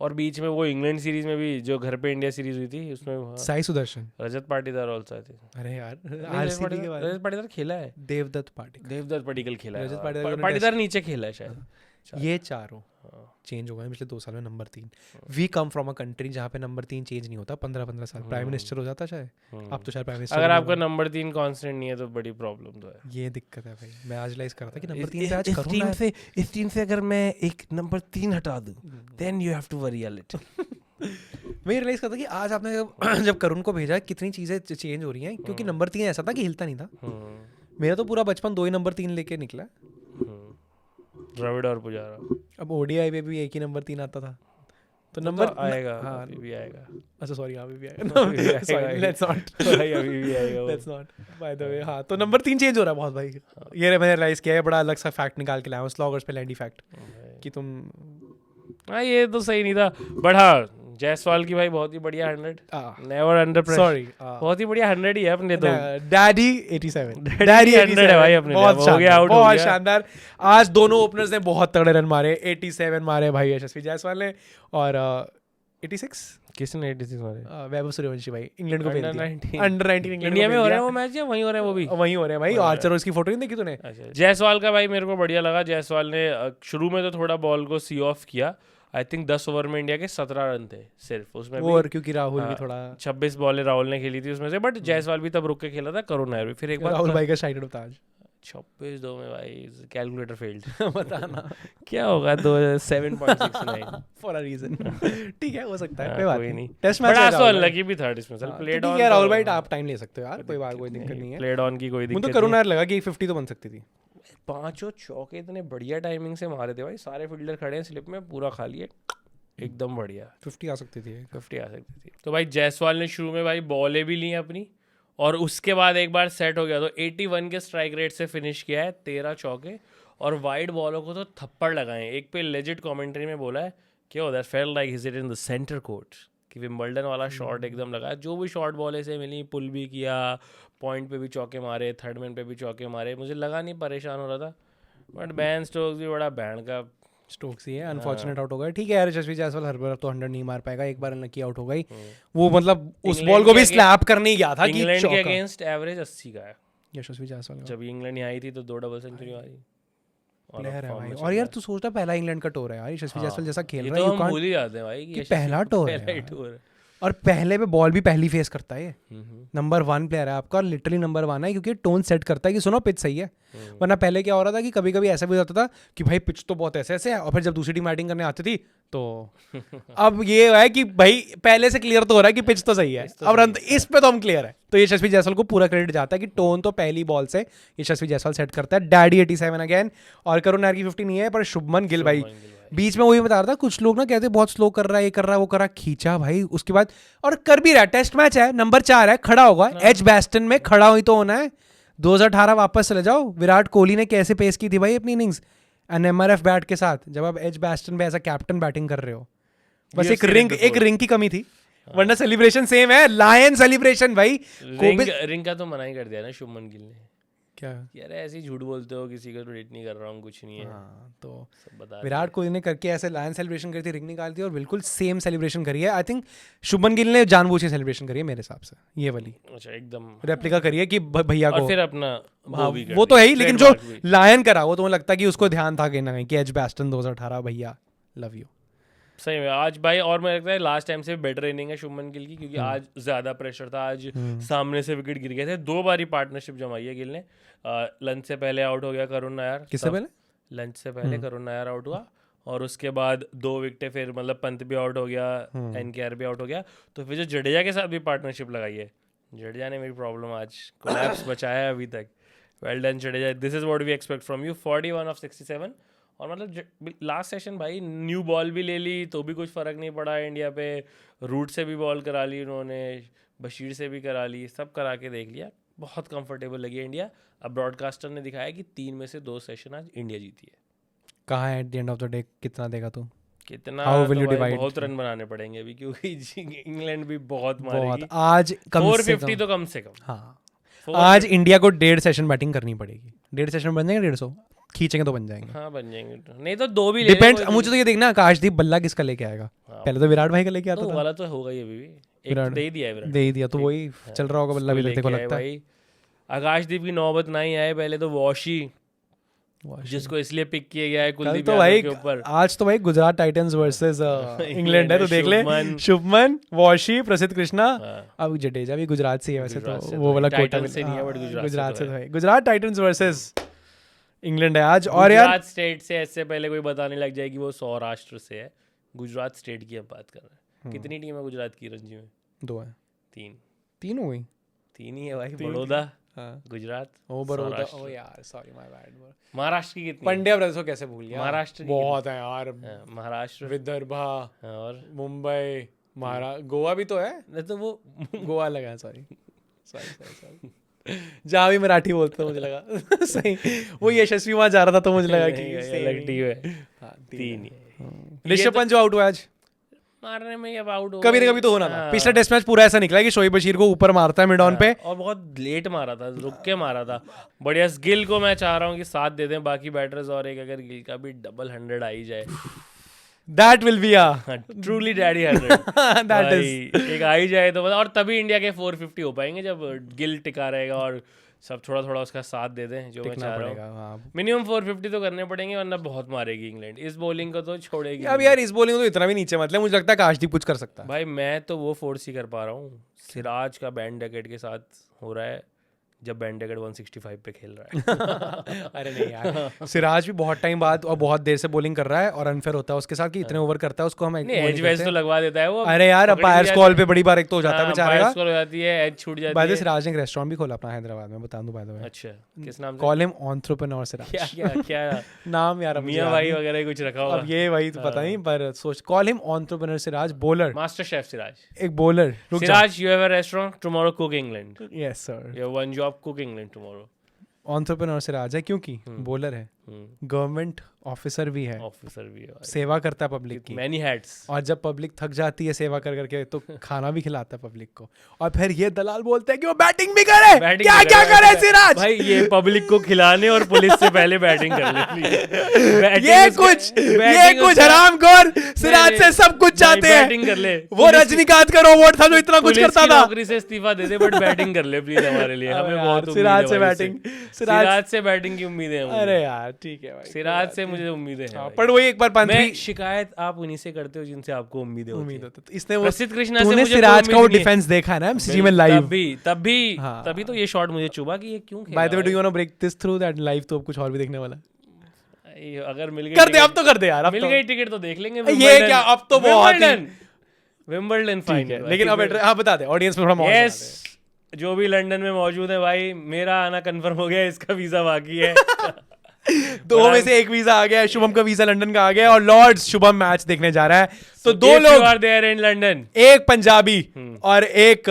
और बीच में वो इंग्लैंड सीरीज में भी जो घर पे इंडिया सीरीज हुई थी उसमें साई सुदर्शन। रजत पाटीदार ऑल्सो आई थी। अरे यार रजत आरसीबी के बारे में रजत पाटीदार खेला है, देवदत्त पाटिल, देवदत्त पडिक्कल खेला है, रजत पाटीदार को पाटीदार नीचे खेला है शायद। ये चारों चेंज हो गए पिछले 2 साल में number 3। We come from a country जहाँ पे नंबर 3 चेंज नहीं होता 15-15 साल, प्राइम मिनिस्टर हो जाता शायद, अब तो शायद प्राइम मिनिस्टर। अगर आपका नंबर 3 कांस्टेंट नहीं है तो बड़ी प्रॉब्लम तो है। ये दिक्कत है भाई, मैं आज रियलाइज कर रहा था कि नंबर 3 पे आज करुण इस टीम से अगर मैं एक नंबर 3 हटा दूं, then you have to worry a little. मैं रियलाइज करता कि आज आपने जब करुण को भेजा कितनी चीजें चेंज हो रही हैं, क्योंकि नंबर 3 ऐसा था कि हिलता नहीं था। मेरा तो पूरा बचपन 2 ही नंबर 3 लेके निकला। द्रविड़ और पुजारा। अब ओडीआई पे भी एक ही नंबर 3 आता था, तो नंबर आएगा, हाँ अभी भी आएगा। अच्छा सॉरी यहाँ पे भी अभी भी आएगा, आएगा, सॉरी लेट्स नॉट, भाई अभी भी आएगा वो। लेट्स नॉट बाय द वे। हाँ तो नंबर 3 चेंज हो रहा है बहुत भाई। ये मैंने रियलाइज किया है, बड़ा अलग सा फैक्ट निकाल के लाया हूँ स्लॉगर्स पे, लैंडी फैक्ट कि तुम हाँ ये तो सही नहीं था, बट हाँ जायसवाल की भाई बहुत ही बढ़िया 100, नेवर अंडर प्रेशर। सॉरी बहुत ही बढ़िया 100 ही है अपने तो। डैडी 87, Daddy 100 है भाई अपने लिए, बहुत हो शानदार, गया, out हो बहुत गया। शानदार। आज दोनों ओपनर्स ने बहुत तगड़े रन मारे, 87 मारे भाई यशस्वी जायसवाल ने, और 86 किसने 86 मारे? वैभव सूर्यवंशी भाई, इंग्लैंड को भेज Under दिया 19 अंडर 19 इंग्लैंड इंडिया में हो रहा है वो मैच या वहीं हो रहा है वो भी? वहीं हो रहे हैं भाई। आर्चर उसकी फोटो नहीं देखी तूने? अच्छा, जायसवाल का भाई मेरे को बढ़िया लगा। जायसवाल ने शुरू में तो थोड़ा बॉल को सी ऑफ किया, आई थिंक 10 ओवर में इंडिया के 17 रन थे सिर्फ उसमें भी। और क्योंकि राहुल भी थोड़ा 26 बॉलें राहुल ने खेली थी उसमें से, बट जायसवाल भी तब रुक के खेला था, करुण नायर भी। फिर एक बार राहुल भाई का स्ट्राइक होता आज 26-2 में भाई कैलकुलेटर फेल्ड। बताना क्या होगा 7.69 फॉर अ रीजन। ठीक है हो सकता है, हाँ, कोई बात कोई नहीं। नहीं। टेस्ट बट मैच आज तो अनलकी भी था इसमें सर, प्लेड ऑन। ठीक है राहुल भाई आप टाइम ले सकते हो यार, कोई बात, कोई दिक्कत नहीं है। प्लेड ऑन की कोई मुझे तो दिक्कत करुण नहीं। नायर लगा कि 50 तो बन सकती थी। पांचों चौके इतने बढ़िया टाइमिंग से मारे थे भाई, सारे फील्डर खड़े हैं स्लिप में, पूरा खाली है, एकदम बढ़िया। 50 आ सकती थी 50 आ सकती थी। तो भाई जायसवाल ने शुरू में भाई बॉलें भी ली अपनी, और उसके बाद एक बार सेट हो गया तो 81 के स्ट्राइक रेट से फिनिश किया है, 13 चौके, और वाइड बॉलों को तो थप्पड़ लगाए। एक पे लेजिट कमेंट्री में बोला है कि that felt like his it in the centre court, कि विंबलडन वाला शॉट एकदम लगा। जो भी शॉट बॉले से मिली, पुल भी किया, पॉइंट पे भी चौके मारे, थर्ड मैन पे भी चौके मारे, मुझे लगा नहीं परेशान हो रहा था। बट बैन स्टोक्स भी बड़ा बैंड का स्टोक्स ही है, अनफॉर्चुनेट आउट हो गया। ठीक है यार, यशस्वी जायसवाल हर बार तो 100 नहीं मार पाएगा, एक बार अनलकी आउट हो गई वो, मतलब उस बॉल को भी स्लैप करने ही गया था कि इंग्लैंड के चौका। अगेंस्ट एवरेज 80 का है। यशस्वी जायसवाल जब इंग्लैंड यहाँ आई थी तो 2 डबल सेंचुरी मारी। प्लेयर है भाई, और यार तू सोचता पहला इंग्लैंड का टूर है यार, यशस्वी जायसवाल जैसा खेल ये रहा तो है, हम you can't- भूल ही जाते हैं भाई कि कि यशस्वी पहला टूर है पहला ही यार। टूर है। और पहले पे बॉल भी पहली फेस करता है, नंबर 1 प्लेयर है आपका, लिटरली नंबर 1 है, क्योंकि टोन सेट करता है कि सुनो पिच सही है। वरना पहले क्या हो रहा था कि कभी कभी ऐसा भी हो जाता था कि भाई पिच तो बहुत ऐसे ऐसे है, और फिर जब दूसरी टीम बैटिंग करने आती थी तो अब ये है कि भाई पहले से क्लियर तो हो रहा है कि पिच तो सही है, अब रन इस पे तो हम क्लियर है। तो यशस्वी जायसवाल को पूरा क्रेडिट जाता है कि टोन तो पहली बॉल से यशस्वी जायसवाल सेट करता है। डैडी 87 अगेन, और करुण नायर की 50 नहीं है, पर शुभमन गिल भाई बीच में वही बता रहा था, कुछ लोग ना कहते हैं बहुत स्लो कर रहा है, ये कर रहा है, वो कर रहा है, खींचा भाई उसके बाद और कर भी रहा है। टेस्ट मैच है, नंबर 4 है, खड़ा होगा एज बैस्टन में, खड़ा ही तो होना है। 2018 वापस चले जाओ, विराट कोहली ने कैसे पेश की थी भाई अपनी इनिंग्स एनएमआरएफ बैट के साथ, जब आप एज बैस्टन पे एज अ कैप्टन बैटिंग कर रहे हो। बस एक रिंग की कमी थी, वरना सेलिब्रेशन सेम है, लायन सेलिब्रेशन भाई। रिंग का तो मना ही कर दिया ना शुभमन गिल ने। क्या यार ऐसे ही झूठ बोलते हो, किसी का रेट नहीं कर रहा हूँ, कुछ नहीं है। हाँ, तो सब बता विराट कोहली ने करके ऐसे लायन सेलिब्रेशन करी थी, रिंग निकाल दी और बिल्कुल सेम सेलिब्रेशन करी है। आई थिंक शुभमन गिल ने जानबूझ के सेलिब्रेशन करी है मेरे हिसाब से, ये वाली अच्छा एकदम रेप्लिका करी है कि भैया और को। फिर अपना हाँ, भी कर वो तो है ही, दिया, लेकिन जो trademark भी। लायन करा वो तो मुझे लगता है कि उसको ध्यान था कहीं ना कहीं कि एज बैस्टन 2018 भैया लव यू। सही में आज भाई, और मुझे लगता है लास्ट टाइम से बेटर इनिंग है शुभमन गिल की, क्योंकि आज ज्यादा प्रेशर था, आज सामने से विकेट गिर गए थे। 2 बारी पार्टनरशिप जमाई है गिल ने। लंच से पहले आउट हो गया करुण नायर। किससे पहले? लंच से पहले करुण नायर आउट हुआ और उसके बाद 2 विकेटें, फिर मतलब पंत भी आउट हो गया, एनकेआर भी आउट हो गया। तो फिर जो जडेजा के साथ भी पार्टनरशिप लगाई है, जडेजा ने मेरी प्रॉब्लम आज कोलैप्स बचाया है अभी तक। Well done Jadeja, this is what we expect from you. 41 of 67 और मतलब लास्ट सेशन भाई न्यू बॉल भी ले ली तो भी कुछ फ़र्क नहीं पड़ा इंडिया पे। रूट से भी बॉल करा ली उन्होंने, बशीर से भी करा ली, सब करा के देख लिया, बहुत कंफर्टेबल लगी इंडिया। अब ब्रॉडकास्टर ने दिखाया कि 3 में से 2 सेशन आज इंडिया जीती है। कहाँ है at the end of the day, कितना देगा तू? कितना How will तो you भाई divide? बहुत रन बनाने पड़ेंगे अभी, क्योंकि इंग्लैंड भी बहुत बहुत मारेगी। आज कम से 450 कम, तो कम से कम। हाँ 450 आज इंडिया को 1.5 सेशन बैटिंग करनी पड़ेगी। 1.5 सेशन बन जाएंगे, 150 खींचेंगे तो बन जाएंगे। हाँ बन जाएंगे, नहीं तो 2 भी ले डिपेंड, मुझे तो ये देखना आकाशदीप बल्ला किसका लेके आएगा। पहले तो विराट भाई का लेके आता तो था, वाला तो होगा ही अभी भी, एक विराट दे ही दिया है विराट। दे ही दिया, तो वही चल रहा होगा बल्ला भी उसको देखने को लेके आए लगता है। भाई। आकाशदीप की नौबत नहीं आए, पहले तो वॉशी जिसको इसलिए पिक किया गया है कल कुलदीप तो यादव भाई, के ऊपर। आज तो भाई गुजरात टाइटंस वर्सेस इंग्लैंड है, तो देख ले शुभमन। शुभमन, वॉशी, प्रसिद्ध कृष्णा। हाँ। अब जडेजा भी गुजरात से ही है वैसे, गुजरात से तो तो वो है। वाला कोटा टाइटंस से नहीं है, but गुजरात से तो तो है। गुजरात टाइटंस वर्सेस इंग्लैंड है आज। और यार गुजरात स्टेट से ऐसे पहले कोई बताने लग जाए कि वो सौराष्ट्र से है, गुजरात स्टेट की हम बात कर रहे हैं। कितनी टीम है गुजरात की रणजी में? 2 है, 3 हो गई। 3 ही है भाई। बड़ौदा, हाँ, गुजरात, ओ बड़ौदा, सौराष्ट्र। ओ यार सॉरी माय बैड। महाराष्ट्र की कितनी है? पंड्या ब्रदर्स को कैसे भूल गया? महाराष्ट्र की बहुत है यार, हाँ, महाराष्ट्र विदर्भा, और मुंबई, गोवा भी तो है। नहीं तो वो गोवा लगा, सॉरी सॉरी जहाँ भी मराठी बोलते हैं मुझे लगा सही, वो यशस्वी वहाँ जा रहा था तो मुझे लगा कि नहीं, अलग टीम है। हाँ, 3 ही है। ऋषभ पंत जो आउट हुआ आज, मारने में अब आउट हो कभी गए। ना कभी तो होना था। हाँ। पिछला टेस्ट मैच पूरा ऐसा निकला कि शोएब बशीर को ऊपर मारता है मिड ऑन पे, और बहुत लेट मारा था, रुक के मारा था। बढ़िया गिल को मैं चाह रहा हूँ कि साथ दे दें बाकी बैटर्स, और एक अगर गिल का भी डबल 100 आ ही जाए, that will be a truly daddy 100 that is एक आ ही जाए तो और तभी इंडिया के 450 हो पाएंगे जब गिल टिका रहेगा और सब थोड़ा थोड़ा उसका साथ दे दें, जो मैं टिकना चाह रहा पड़ेगा। हूँ। हाँ, मिनिमम 450 तो करने पड़ेंगे, वरना बहुत मारेगी इंग्लैंड। इस बॉलिंग को तो छोड़ेगी अब यार इस बॉलिंग तो इतना भी नीचे मतलब, मुझे लगता है काशदीप कुछ कर सकता है। भाई। मैं तो वो फोर्स ही कर पा रहा हूँ, सिराज का बैंड डकेट के साथ हो रहा है, जब बैंड डकेट 165 पे खेल रहा है। अरे नहीं यार, सिराज भी बहुत टाइम बाद और बहुत देर से बॉलिंग कर रहा है और अनफेयर होता है उसके साथ कि इतने ओवर करता है उसको हम नहीं एज वेज तो लगवा देता है वो। अरे यार अपायर्स कॉल पे बड़ी बार एक तो हो जाता है बेचारे का। कॉल हो जाती है, एज छूट जाती बाय द है। सिराज ने एक रेस्टोरेंट भी खोला अपना हैदराबाद में, बता दूं बाय द वे। अच्छा, किस नाम से? Call him entrepreneur Siraj. क्या क्या क्या नाम यार मियां भाई वगैरह कुछ रखा होगा। अब ये वही तो पता नहीं, पर सोच call him entrepreneur Siraj, bowler, master chef Siraj. एक bowler. Siraj, you have a restaurant, tomorrow cook England. Yes sir, You have one job, cook England tomorrow. Entrepreneur Siraj है क्योंकि बॉलर है, गवर्नमेंट ऑफिसर भी है, ऑफिसर भी है, सेवा करता है पब्लिक की, many hats. और जब पब्लिक थक जाती है सेवा कर करके तो खाना भी खिलाता है पब्लिक को। और फिर ये दलाल बोलते हैं कि वो बैटिंग भी करे। Batting क्या भी क्या करे, करे सिराज भाई ये पब्लिक को खिलाने और पुलिस से पहले बैटिंग कर ले। ये कुछ हरामखोर सिराज से सब कुछ चाहते बैटिंग कर हैं। ले। वो रजनीकांत का रोबोट था जो इतना कुछ पुलिस करता की था। नौकरी से इस्तीफा दे दे, बट बैटिंग कर ले प्लीज हमारे लिए, हमें यार, बहुत उम्मीद सिराज है से भाई बैटिंग, इससे। सिराज से बैटिंग की उम्मीदें हैं मुझे। अरे यार ठीक है भाई, सिराज से मुझे उम्मीदें हैं भाई। पर वही एक बार पंत मैं भी शिकायत आप उन्हीं से करते हो जिनसे आपको उम्मीदें होती उम्मीद हैं। होता, तो इसने वो प्रसिद्ध कृष्णा से तूने मुझे सिराज कोई का वो उम्मीद नहीं है। डिफेंस देखा है ना एमसीजी में लाइव। हाँ। तभी तो ये शॉट मुझे चुभा कि ये क्यों खेला बाय द वे डू भाई? You want to break this through that live, तो अब कुछ और भी देखने वाला ये अगर मिल गई कर दे, टिकट- अब तो कर दे यार, अब मिल तो गई टिकट तो देख लेंगे। ये क्या, अब तो बहुत ही विंबलडन ठीक फाइनल। है। लेकिन अब हाँ बता दे ऑडियंस में थोड़ा माहौल बना यस, जो भी लंदन में मौजूद है भाई, मेरा आना कंफर्म हो गया, इसका वीजा बाकी है। दो में से एक वीजा आ गया है, शुभम का वीजा लंदन का आ गया है, और लॉर्ड्स शुभम मैच देखने जा रहा है। तो दो If you लोग, are there in London, एक पंजाबी और एक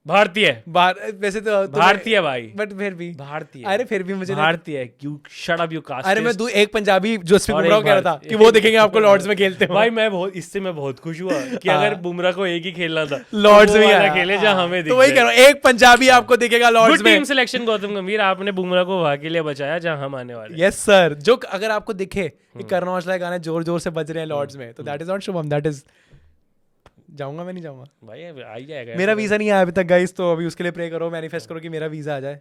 भारतीय, वैसे तो भारतीय भाई, बट फिर भी भारतीय, अरे फिर भी मुझे भारतीय, you shut up you caste. अरे मैं एक पंजाबी जसप्रीत और बुमराह एक कह रहा था भारतीय। कि वो देखेंगे आपको लॉर्ड्स में खेलते हुए। भाई मैं बहुत खुश हुआ कि अगर बुमराह को एक ही खेलना था, लॉर्ड्स तो में वो ही वाला आया। खेले जहाँ हमें तो वही कह रहा हूँ, एक पंजाबी आपको दिखेगा लॉर्ड्स गुड में। टीम सिलेक्शन गौतम गंभीर, आपने बुमराह को वहां के लिए बचाया जहाँ हम आने वाले। यस सर, जो अगर आपको दिखे कि करण औजला के गाने जोर जोर से बज रहे हैं लॉर्ड्स में, तो that is not Shubham, that is जाऊंगा, मैं नहीं जाऊंगा। भाई आ ही जाएगा। मेरा वीजा नहीं आया अभी तक गाइस, तो अभी उसके लिए प्रे करो, मैनिफेस्ट करो कि मेरा वीजा आ जाए।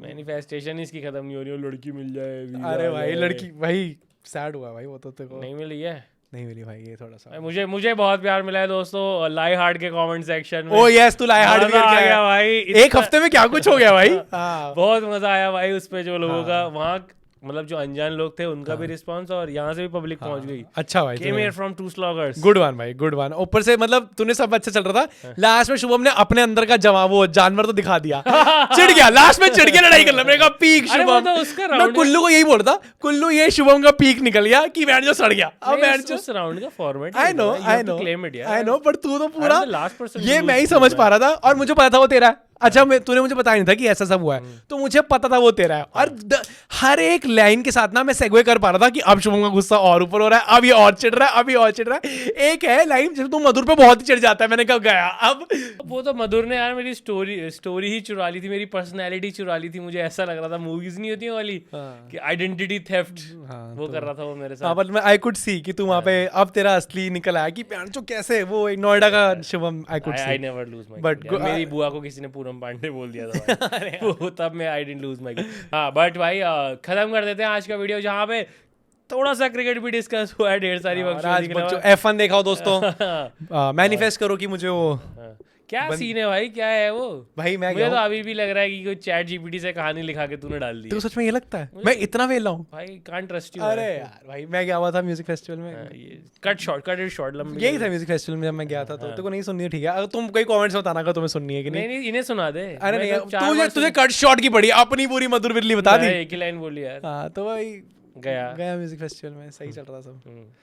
मैनिफेस्टेशन इसकी खत्म नहीं हो रही, लड़की मिल जाए, वीजा अरे आ भाई जाए। लड़की, भाई सैड हुआ भाई वो तो तेरे को नहीं मिली है नहीं मिली भाई, ये थोड़ा सा। भाई। मुझे बहुत प्यार मिला है दोस्तों लाई हार्ट के कमेंट सेक्शन में। ओ यस, तू लाया हार्ड मजा आ गया भाई, एक हफ्ते में क्या कुछ हो गया भाई। हाँ। बहुत मजा आया भाई उस पे, जो लोगों का वहाँ मतलब जो अनजान लोग थे उनका भी रिस्पांस, और यहाँ से भी पब्लिक पहुंच गई। अच्छा भाई, Came here from two sloggers. Good one भाई, गुड वन। ऊपर से मतलब तूने सब अच्छा चल रहा था, लास्ट में शुभम ने अपने अंदर का जमा वो जानवर तो दिखा दिया। चिढ़ गया, लास्ट में चिढ़ के लड़ाई कर मैंने कहा पीक अरे वो शुभम। तो उसका मैं राउंड कुल्लू को यही बोल रहा था, कुल्लू ये शुभम का पीक निकल गया कि बैंड जो सड़ गया। अब बैंड जो उस राउंड का format I know claim it यार। आई नो, पर तू तो पूरा I'm the last person ये to मैं ही lose समझ to पा रहा था, और मुझे पता था वो तेरा है। अच्छा, तूने मुझे बताया नहीं था कि ऐसा सब हुआ है, तो मुझे पता था वो तेरा है। और हर एक लाइन के साथ ना मैं सेगवे कर पा रहा था कि अब शुभम का गुस्सा और ऊपर हो रहा है, अब ये और चिढ़ रहा है, अब ये और चिढ़ रहा है। एक है लाइन जब तू मधुर पे बहुत ही चिढ़ जाता है, मैंने कहा गया अब। वो तो मधुर ने यार मेरी स्टोरी ही चुरा ली थी, मेरी पर्सनैलिटी चुरा ली थी। मुझे ऐसा लग रहा था मूवीज नहीं होती वाली कि आइडेंटिटी थेफ्ट, वो कर रहा था वो मेरे हाँ, साथ। बट मैं आई कुड सी कि तू वहाँ पे अब तेरा असली निकल आया कि प्यार जो कैसे वो एक नोएडा का Shubham. I could I see never lose my But cool. मेरी बुआ को किसी ने पूरम पांडे बोल दिया था भाई। वो तब मैं I didn't lose my cool. हाँ बट भाई खत्म कर देते हैं आज का वीडियो, जहाँ पे थोड़ा सा क्रिकेट भी डिस्कस हुआ है, ढेर सारी F1 देखा हो दोस्तों। मैनिफेस्ट करो कि मुझे वो क्या सीन है भाई, क्या है वो भाई। मैं मुझे तो अभी भी लग रहा है कि कोई चैट जीपीटी से कहानी लिखा के तूने डाल दी। तो सच में ये लगता है मैं इतना वेला हूँ भाई कांट ट्रस्ट यू। अरे यार भाई, मैं गया हुआ था म्यूजिक फेस्टिवल में, ये कट इट शॉर्ट लंबी। यही था म्यूजिक फेस्टिवल में जब मैं गया था। तो तेरे को नहीं सुननी है ठीक है, अगर तुम कोई कमेंट्स बताना अगर तुम्हें सुननी है कि नहीं। नहीं इन्हें सुना दे। अरे मैं नहीं, तो 4 बार तुझे कट शॉट की पड़ी, अपनी पूरी मधुर बिरली बता दी। एक ही लाइन बोली यार। हाँ तो भाई गया म्यूजिक फेस्टिवल में, सही चल रहा सब।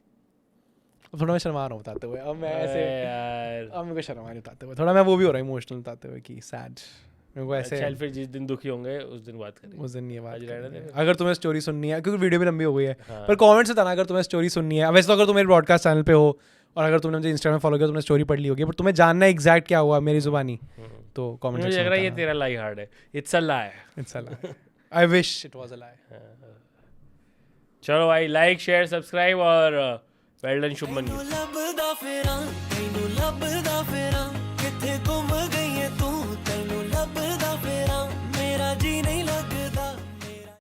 अब थोड़ा मैं शर्मा रहा हूँ बताते हुए, अब मैं ऐसे यार अब मेरे को शर्मा नहीं बताते हुए, थोड़ा मैं वो भी हो रहा है इमोशनल बताते हुए कि सैड मेरे को ऐसे। चल फिर जिस दिन दुखी होंगे उस दिन बात करेंगे। उस दिन ये बात आज रहने करनी है। दे। अगर तुम्हें स्टोरी सुननी है, क्योंकि वीडियो भी लंबी हो गई है, हाँ। पर कमेंट्स बताना अगर तुम्हें स्टोरी सुननी है। वैसे तो अगर तुम मेरे ब्रॉडकास्ट चैनल पे हो और अगर तुमने मुझे इंस्टाग्राम में फॉलो किया, तुमने स्टोरी पढ़ ली होगी, पर तुम्हें जानना है एग्जैक्ट क्या हुआ मेरी जुबानी, तो कमेंट मुझे लग रहा है ये तेरा लाई हार्ड है। It's a lie. It's a lie, I wish it was a lie. चलो भाई, लाइक शेयर सब्सक्राइब और वेल डन शुभमन। ਲੱਭਦਾ ਫੇਰਾਂ ਤੈਨੂੰ ਲੱਭਦਾ ਫੇਰਾਂ